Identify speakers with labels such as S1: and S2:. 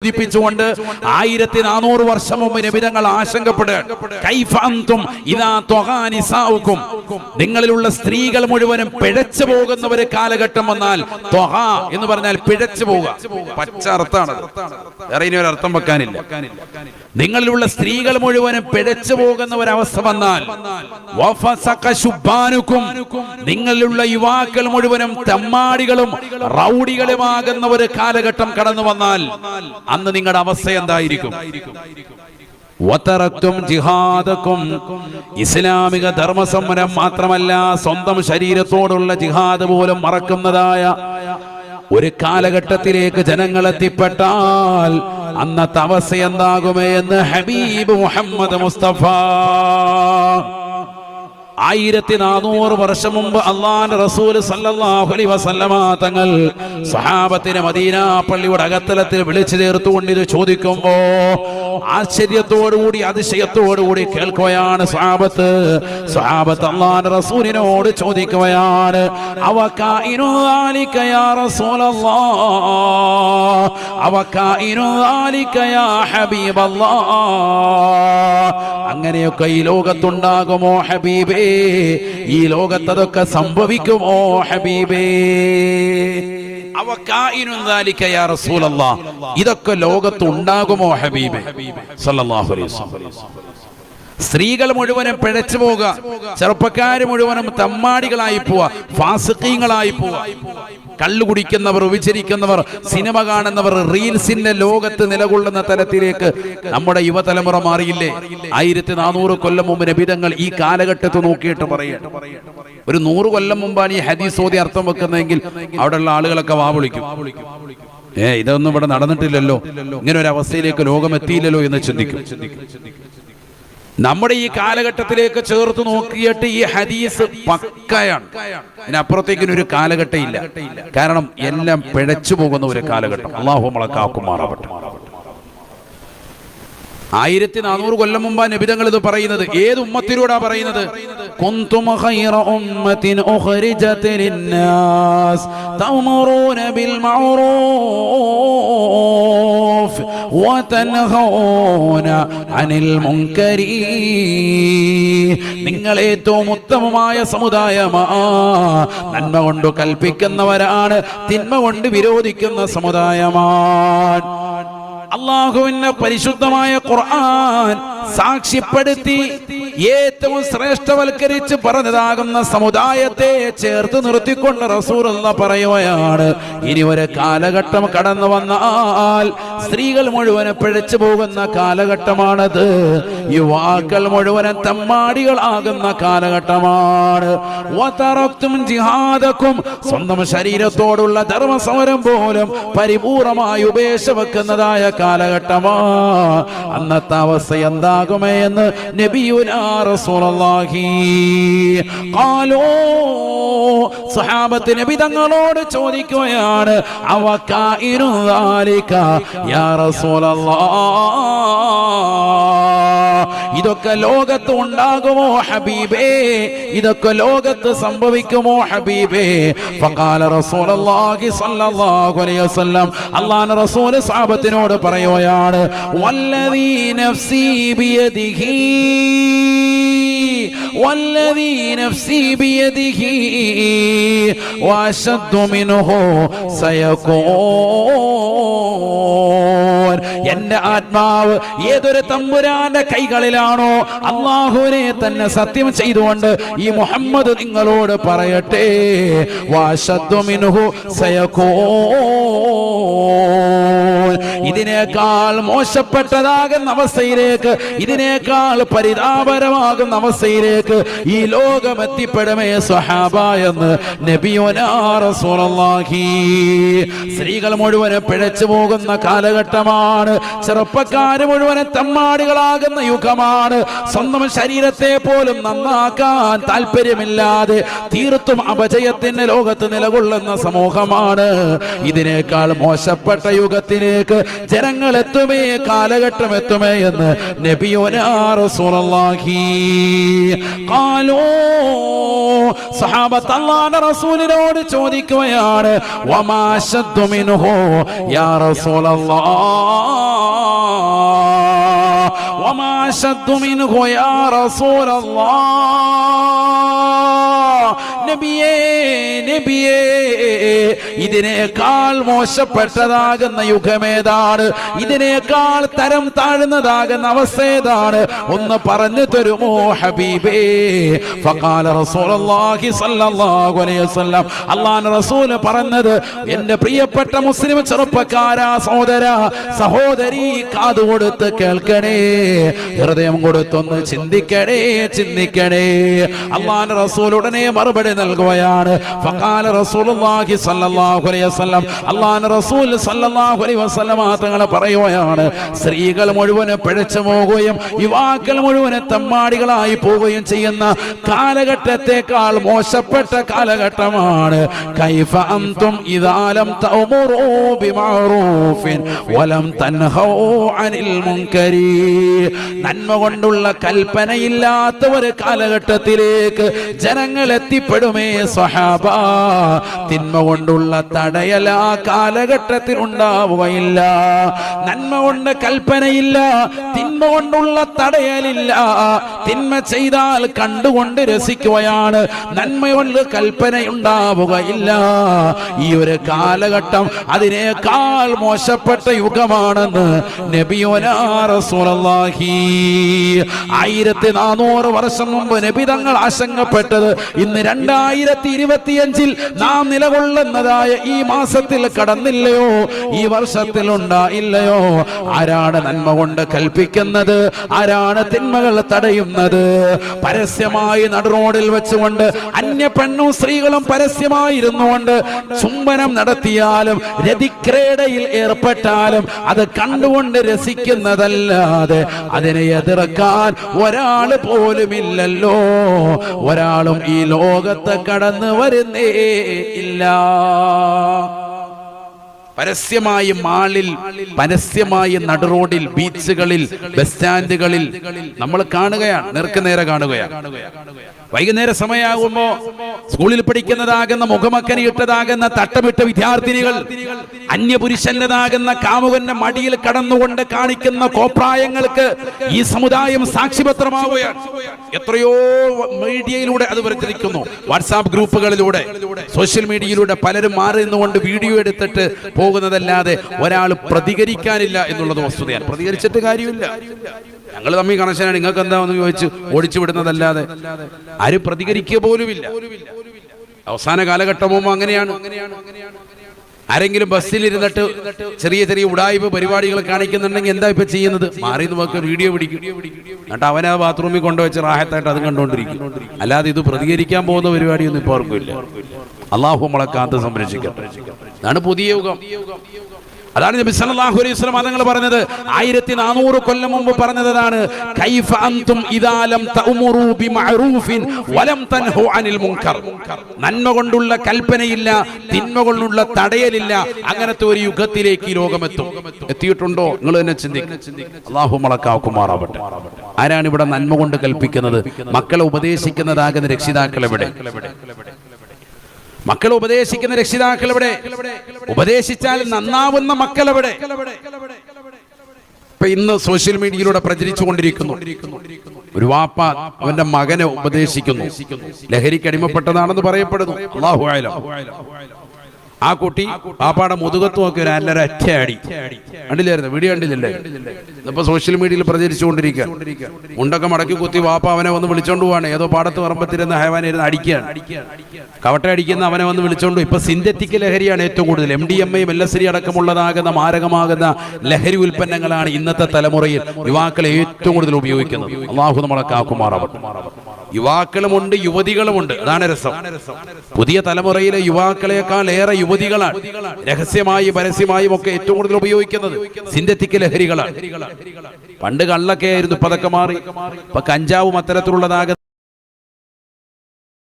S1: ുകൊണ്ട് 1400 വർഷം മുമ്പ് നബിതങ്ങൾ ആശങ്കപ്പെടുക, നിങ്ങളിലുള്ള സ്ത്രീകൾ മുഴുവനും പിഴച്ചു പോകുന്ന ഒരു കാലഘട്ടം വന്നാൽ, ത്വഹ എന്ന് പറഞ്ഞാൽ പിഴച്ചു പോവുക, പച്ച അർത്ഥമാണ്, വേറെ ഇനി ഒരു അർത്ഥം വെക്കാനില്ല. നിങ്ങളിലുള്ള സ്ത്രീകൾ മുഴുവനും പിഴച്ചു പോകുന്ന ഒരവസ്ഥ വന്നാൽ, നിങ്ങളിലുള്ള യുവാക്കൾ മുഴുവനും തെമ്മാടികളും റൗഡികളുമാകുന്ന ഒരു കാലഘട്ടം കടന്നു വന്നാൽ അന്ന് നിങ്ങളുടെ അവസ്ഥ എന്തായിരിക്കും? ഇസ്ലാമിക ധർമ്മസമരം മാത്രമല്ല, സ്വന്തം ശരീരത്തോടുള്ള ജിഹാദ് പോലും മറക്കുന്നതായ ഒരു കാലഘട്ടത്തിലേക്ക് ജനങ്ങൾ എത്തിപ്പെട്ടാൽ അന്നത്തെ അവസ്ഥ എന്താകുമേ എന്ന് ഹബീബ് മുഹമ്മദ് മുസ്തഫ 1400 വർഷം മുമ്പ് അല്ലാഹുവിന്റെ റസൂൽ സല്ലല്ലാഹു അലൈഹി വസല്ലമ തങ്ങൾ സ്വഹാബത്തിനെ മദീന പള്ളിയുടെ അകത്തളത്തിൽ വിളിച്ചു ചേർത്തുകൊണ്ട് ഇത് ചോദിക്കുമ്പോ ആശ്ചര്യത്തോടുകൂടി അതിശയത്തോടുകൂടി കേൾക്കുകയാണ് സ്വഹാബത്ത് അല്ലാഹുവിന്റെ റസൂലിനോട് ചോദിക്കുകയാണ്, അവകാഇനു ദാലിക യാ റസൂലല്ലാഹ്, അവകാഇനു ദാലിക യാ ഹബീബല്ലാഹ്, അങ്ങനെയൊക്കെ ഈ ലോകത്തുണ്ടാകുമോ ഹബീബേ? ഈ ലോകത്തതൊക്കെ സംഭവിക്കുമോ ഹബീബേ? ഇതൊക്കെ ലോകത്ത് ഉണ്ടാകുമോ ഹബീബേ സല്ലല്ലാഹു അലൈഹി വസല്ലം? സ്ത്രീകൾ മുഴുവനും പിഴച്ചു പോവുക, ചെറുപ്പക്കാർ മുഴുവനും തമ്മാടികളായി പോവുക, ഫാസിഖീങ്ങളായി പോവുക, കള്ളു കുടിക്കുന്നവർ, വിചരിക്കുന്നവർ, സിനിമ കാണുന്നവർ, റീൽസിന്റെ ലോകത്ത് നിലകൊള്ളുന്ന തലത്തിലേക്ക് നമ്മുടെ യുവതലമുറ മാറിയില്ലേ? 1400 കൊല്ലം മുമ്പ് നബിതങ്ങൾ ഈ കാലഘട്ടത്തിൽ നോക്കിയിട്ട് പറയാം, ഒരു 100 കൊല്ലം മുമ്പാണ് ഈ ഹദീസ് ഓതി അർത്ഥം വെക്കുന്നതെങ്കിൽ അവിടെയുള്ള ആളുകളൊക്കെ വാവിളിക്കും, ഇതൊന്നും ഇവിടെ നടന്നിട്ടില്ലല്ലോ, ഇങ്ങനെ ഒരു അവസ്ഥയിലേക്ക് ലോകം എത്തിയില്ലല്ലോ എന്ന് ചിന്തിക്കും. നമ്മുടെ ഈ കാലഘട്ടത്തിലേക്ക് ചേർത്ത് നോക്കിയിട്ട് ഈ ഹദീസ് പക്കയാണ്. ഇതിനപ്പുറത്തേക്കിന് ഒരു കാലഘട്ടം ഇല്ല. കാരണം എല്ലാം പിഴച്ചു പോകുന്ന ഒരു കാലഘട്ടം. അല്ലാഹു നമ്മളെ കാക്കുമാറാവട്ടെ. 1400 കൊല്ലം മുമ്പാ നബിതങ്ങൾ ഇത് പറയുന്നത്. ഏത് ഉമ്മത്തിലൂടാ പറയുന്നത്? കുന്തും ഖൈറ ഉമ്മത്തിൻ ഉഖ്രിജത് ലിന്നാസ് തഅമുറൂന ബിൽ മഅറൂഫ് വതൻഹൂന അനിൽ മുൻകരി. നിങ്ങൾ ഏറ്റവും ഉത്തമമായ സമുദായമാ, നന്മ കൊണ്ട് കൽപ്പിക്കുന്നവരാണ്, തിന്മ കൊണ്ട് വിരോധിക്കുന്ന സമുദായമാണ്. അല്ലാഹുവിന്റെ പരിശുദ്ധമായ ഖുർആൻ സാക്ഷ്യപ്പെടുത്തി ഏറ്റവും ശ്രേഷ്ഠവൽക്കരിച്ച് പറഞ്ഞതാകുന്ന സമുദായത്തെ ചേർത്ത് നിർത്തിക്കൊണ്ട് റസൂലുള്ളാഹി പറയുകയാണ്, ഇനി ഒരു കാലഘട്ടം കടന്നു വന്നാൽ സ്ത്രീകൾ മുഴുവനും പിഴച്ചു പോകുന്ന കാലഘട്ടമാണത്. യുവാക്കൾ മുഴുവനും തമ്മാടികളാകുന്ന കാലഘട്ടമാണ്. വതറക്തും ജിഹാദക്കും, സ്വന്തം ശരീരത്തോടുള്ള ധർമ്മസമരം പോലും പരിപൂർണമായി ഉപേക്ഷ വെക്കുന്നതായ കാലഘട്ടമാ. അന്നത്തെ അവസ്ഥ എന്താകുമേ എന്ന് നബിയുനാ റസൂലുള്ളാഹി ഖാലൂ, സ്വഹാബത്ത് നബി തങ്ങളോട് ചോദിക്കുകയാണ്, അവകാഇനു ദാലിക യാ റസൂലല്ലാഹ്, ഇതൊക്കെ ലോകത്ത് ഉണ്ടാകുമോ ഹബീബേ? ഇതൊക്കെ ലോകത്ത് സംഭവിക്കുമോ ഹബീബേ? ഫഖാല റസൂലുള്ളാഹി സ്വല്ലല്ലാഹു അലൈഹി വസല്ലം, അല്ലാഹുവിന്റെ റസൂൽ സ്വഹാബത്തിനോട് പറയുകയാണ്, വല്ലദീ നഫ്സി ബിയദിഹി, വല്ലദീ നഫ്സി ബിയദിഹി വഅശദ്ദു മിൻഹു സയകൂൻ. എന്റെ ആത്മാവ് ഏതൊരു തമ്പുരാന്റെ കൈകളിലാണോ, അല്ലാഹുവിനെ തന്നെ സത്യം ചെയ്തുകൊണ്ട് ഈ മുഹമ്മദ് നിങ്ങളോട് പറയട്ടെ, വഅശദ്ദു മിൻഹു സയകൂൻ. ഇതിനേക്കാൾ മോശപ്പെട്ടതാകുന്ന അവസ്ഥയിലേക്ക്, ഇതിനേക്കാൾ പരിതാപകരമാകുന്ന അവസ്ഥയിലേക്ക് ഈ ലോകം എത്തിപ്പെടുമേ സ്വഹാബ എന്ന് നബിയുനാ റസൂലുള്ളാഹി. സ്ത്രീകൾ മുഴുവനും പിഴച്ചു പോകുന്ന കാലഘട്ടമാണ്. ചെറുപ്പക്കാര് മുഴുവനും തമ്മാടികളാകുന്ന യുഗമാണ്. സ്വന്തം ശരീരത്തെ പോലും നന്നാക്കാൻ താല്പര്യമില്ലാതെ തീർത്തും അപജയത്തിന്റെ ലോകത്ത് നിലകൊള്ളുന്ന സമൂഹമാണ്. ഇതിനേക്കാൾ മോശപ്പെട്ട യുഗത്തിലേക്ക് അടുക്കലേക്ക് ജനങ്ങൾ എത്തുമേ, കാലഘട്ടം എത്തുമേ എന്ന് നബിയുനാ റസൂലുള്ളാഹി. ഖാലൂ സഹാബത്ത് അല്ലാഹുവിന്റെ റസൂലിനോട് ചോദിക്കുകയാണ്, വമാ ശദ്ദു മിൻഹു യാ റസൂലല്ലാഹ്, വമാ ശദ്ദു മിൻഹു യാ റസൂലല്ലാഹ്. നബിയേ നബിയേ, ഇതിനേക്കാൾ മോശപ്പെട്ടതാകുന്ന യുഗമേതാണ്, ഇതിനേക്കാൾ തരം താഴ്ന്നതാകുന്ന അവസ്ഥ ഏതാണ്, ഒന്ന് പറഞ്ഞു തരുമോ ഹബീബേ? ഫഖാല റസൂലുള്ളാഹി സ്വല്ലല്ലാഹു അലൈഹി വസല്ലം, അല്ലാഹുവിന്റെ റസൂൽ പറഞ്ഞത്, എൻ്റെ പ്രിയപ്പെട്ട മുസ്ലിം ചെറുപ്പക്കാരാ, സഹോദരാ സഹോദരി, കാതുകൊടുത്ത് കേൾക്കണേ, ഹൃദയം കൊടുത്തൊന്ന് ചിന്തിക്കണേ, ചിന്തിക്കണേ. അല്ലാഹുവിന്റെ റസൂൽ ഉടനെ മറുപടി നൽകുകയാണ്. ഫഖാല റസൂലുള്ളാഹി സ്വല്ലല്ലാഹു അലൈഹി വസല്ലം, അല്ലാഹുവിന്റെ റസൂൽ സ്വല്ലല്ലാഹു അലൈഹി വസല്ലം തങ്ങൾ പറയുകയാണ്, സ്ത്രീകൾ മുഴുവൻ പിഴച്ചു പോകുകയും യുവാക്കൾ മുഴുവൻ തമ്മാടികളായി പോവുകയും ചെയ്യുന്ന കാലഘട്ടത്തെക്കാൾ മോശപ്പെട്ട കാലഘട്ടമാണ്. കൈഫ അൻതും ഇദാ ലം തഅമുറൂ ബിമഅറൂഫിൻ വലം തൻഹൂ അനിൽ മുൻകരി. നന്മ കൊണ്ടുള്ള കൽപ്പനയില്ലാത്ത ഒരു കാലഘട്ടത്തിലേക്ക് ജനങ്ങൾ എത്തിപ്പെടുമേ സ്വഹാബ. തിന്മ കൊണ്ടുള്ള തടയൽ ആ കാലഘട്ടത്തിൽ ഉണ്ടാവുകയില്ല. നന്മ കൊണ്ട് കൽപ്പനയില്ല, തിന്മ കൊണ്ടുള്ള തടയലില്ല. തിന്മ ചെയ്താൽ കണ്ടുകൊണ്ട് രസിക്കുകയാണ്, നന്മ കൊണ്ട് കൽപ്പനയുണ്ടാവുകയില്ല. ഈ ഒരു കാലഘട്ടം അതിനേക്കാൾ മോശപ്പെട്ട യുഗമാണെന്ന് നബിയുനാ റസൂലുള്ളാഹി. 1400 വർഷം മുമ്പ് നബി തങ്ങൾ ആശങ്കപ്പെട്ടത് ഇന്ന് 2025 നാം നിലകൊള്ളുന്നതായ ഈ മാസത്തിൽ കടന്നില്ലയോ, ഈ വർഷത്തിൽ ഉണ്ടായില്ലയോ? ആരാണ് നന്മ കൊണ്ട് കൽപ്പിക്കുന്നത്, ആരാണ് തിന്മകൾ തടയുന്നത്? പരസ്യമായി നടുറോഡിൽ വെച്ചുകൊണ്ട് അന്യ പെണ്ണും സ്ത്രീകളും പരസ്യമായിരുന്നുകൊണ്ട് ചുംബനം നടത്തിയാലും രതിക്രീഡയിൽ ഏർപ്പെട്ടാലും അത് കണ്ടുകൊണ്ട് രസിക്കുന്നതല്ലാതെ അതിനെ എതിർക്കാൻ ഒരാൾ പോലുമില്ലല്ലോ. ഒരാളും ഈ ലോകത്ത് കടന്നു വരുന്നേ ഇല്ല. പരസ്യമായി മാളിൽ, പരസ്യമായി നടുറോഡിൽ, ബീച്ചുകളിൽ, ബസ് സ്റ്റാൻഡുകളിൽ നമ്മൾ കാണുകയാണ്, നേർക്കുനേരെ കാണുകയാണ്. വൈകുന്നേര സമയമാകുമ്പോ സ്കൂളിൽ പഠിക്കുന്നതാകുന്ന മുഖമക്കനി ഇട്ടതാകുന്ന തട്ടമിട്ട വിദ്യാർത്ഥിനികൾ അന്യപുരുഷന്റേതാകുന്ന കാമുകന്റെ മടിയിൽ കടന്നുകൊണ്ട് കാണിക്കുന്ന കോപ്രായങ്ങൾക്ക് ഈ സമുദായം സാക്ഷിപത്രമാവുകയാണ്. എത്രയോ മീഡിയയിലൂടെ അത് പ്രചരിക്കുന്നു. വാട്സാപ്പ് ഗ്രൂപ്പുകളിലൂടെ, സോഷ്യൽ മീഡിയയിലൂടെ പലരും മാറി നിന്നുകൊണ്ട് വീഡിയോ എടുത്തിട്ട് പോകുന്നതല്ലാതെ ഒരാൾ പ്രതികരിക്കാനില്ല എന്നുള്ളത് വസ്തുതയാണ്. പ്രതികരിച്ചിട്ട് കാര്യമില്ല. ഞങ്ങൾ തമ്മിൽ കണക്ഷനാണ്, നിങ്ങൾക്ക് എന്താണെന്ന് ചോദിച്ച് ഓടിച്ചു വിടുന്നതല്ലാതെ ആരും പ്രതികരിക്കുക പോലുമില്ല. അവസാന കാലഘട്ടമോ അങ്ങനെയാണ്. ആരെങ്കിലും ബസ്സിലിരുന്നിട്ട് ചെറിയ ചെറിയ ഉടായ്പ പരിപാടികൾ കാണിക്കുന്നുണ്ടെങ്കിൽ എന്താ ഇപ്പൊ ചെയ്യുന്നത്? മാറി നമുക്ക് വീഡിയോ പിടിക്കും, എന്നിട്ട് അവനെ ബാത്റൂമിൽ കൊണ്ടുവച്ച് റാഹത്തായിട്ട് അതും കണ്ടുകൊണ്ടിരിക്കും. അല്ലാതെ ഇത് പ്രതികരിക്കാൻ പോകുന്ന പരിപാടിയൊന്നും ഇപ്പൊ ആർക്കുമില്ല. അള്ളാഹു നമ്മളെ കാത്ത് സംരക്ഷിക്കട്ടെ. അതാണ് പുതിയ യുഗം. അതാണ് നബി സല്ലല്ലാഹു അലൈഹി വസല്ലം തങ്ങൾ പറഞ്ഞത്. 1400 കൊല്ലം മുമ്പ് പറഞ്ഞതാണ്, കൈഫ അൻതും ഇദാ ലം തഅമുറൂ ബിമഅറൂഫിൻ വലം തൻഹു അനിൽ മുൻകർ. നന്മ കൊണ്ടുള്ള കൽപ്പനയില്ല, തിന്മ കൊണ്ടുള്ള തടയലില്ല. അങ്ങനത്തെ ഒരു യുഗത്തിലേക്ക് ഈ ലോകമെത്തും. എത്തിയിട്ടുണ്ടോ? നിങ്ങൾ തന്നെ ചിന്തിക്കും. അല്ലാഹു മലക്കാക്കുമാറാവട്ടെ. ആരാണ് ഇവിടെ നന്മ കൊണ്ട് കൽപ്പിക്കുന്നത്? മക്കളെ ഉപദേശിക്കുന്നതാകുന്ന രക്ഷിതാക്കൾ എവിടെ? മക്കളെ ഉപദേശിക്കുന്ന രക്ഷിതാക്കൾ എവിടെ? ഉപദേശിച്ചാൽ നന്നാവുന്ന മക്കൾ എവിടെ? ഇപ്പൊ ഇന്ന് സോഷ്യൽ മീഡിയയിലൂടെ പ്രചരിച്ചുകൊണ്ടിരിക്കുന്നു, ഒരു വാപ്പ അവന്റെ മകനെ ഉപദേശിക്കുന്നു, ലഹരിക്ക് അടിമപ്പെട്ടതാണെന്ന് പറയപ്പെടുന്നു. അല്ലാഹു അഅലം. ആ കുട്ടി പാപ്പാടെ മുതുകത്ത് നോക്കി ഒരു അല്ലര അറ്റയടി. കണ്ടില്ലായിരുന്നു? വീഡിയോ കണ്ടില്ലല്ലേ? ഇപ്പൊ സോഷ്യൽ മീഡിയയിൽ പ്രചരിച്ചുകൊണ്ടിരിക്കുക. മുണ്ടൊക്കെ മടക്കി കുത്തി വാപ്പ അവനെ വന്ന് വിളിച്ചോണ്ട് പോവാണ്. ഏതോ പാടത്ത് പറമ്പത്തിരുന്ന ഹൈവാനിരുന്ന് അടിക്കുകയാണ്. കവട്ട അടിക്കുന്ന അവനെ വന്ന് വിളിച്ചോണ്ട്. ഇപ്പൊ സിന്തറ്റിക് ലഹരിയാണ് ഏറ്റവും കൂടുതൽ. MDMA LSD അടക്കമുള്ളതാകുന്ന മാരകമാകുന്ന ലഹരി ഉൽപ്പന്നങ്ങളാണ് ഇന്നത്തെ തലമുറയിൽ യുവാക്കളെ ഏറ്റവും കൂടുതൽ ഉപയോഗിക്കുന്നത്. അല്ലാഹു നമ്മളെ കാക്കുമാറാവട്ടെ. യുവാക്കളുമുണ്ട്, യുവതികളുമുണ്ട്. അതാണ് രസം. പുതിയ തലമുറയിലെ യുവാക്കളെക്കാൾ ഏറെ യുവതികളാണ് രഹസ്യമായി പരസ്യമായും ഒക്കെ ഏറ്റവും കൂടുതൽ ഉപയോഗിക്കുന്നത് സിന്തറ്റിക് ലഹരികളാണ്. പണ്ട് കള്ളൊക്കെ ആയിരുന്നു, ഇപ്പൊ അതൊക്കെ മാറി. ഇപ്പൊ കഞ്ചാവും അത്തരത്തിലുള്ളതാകുന്ന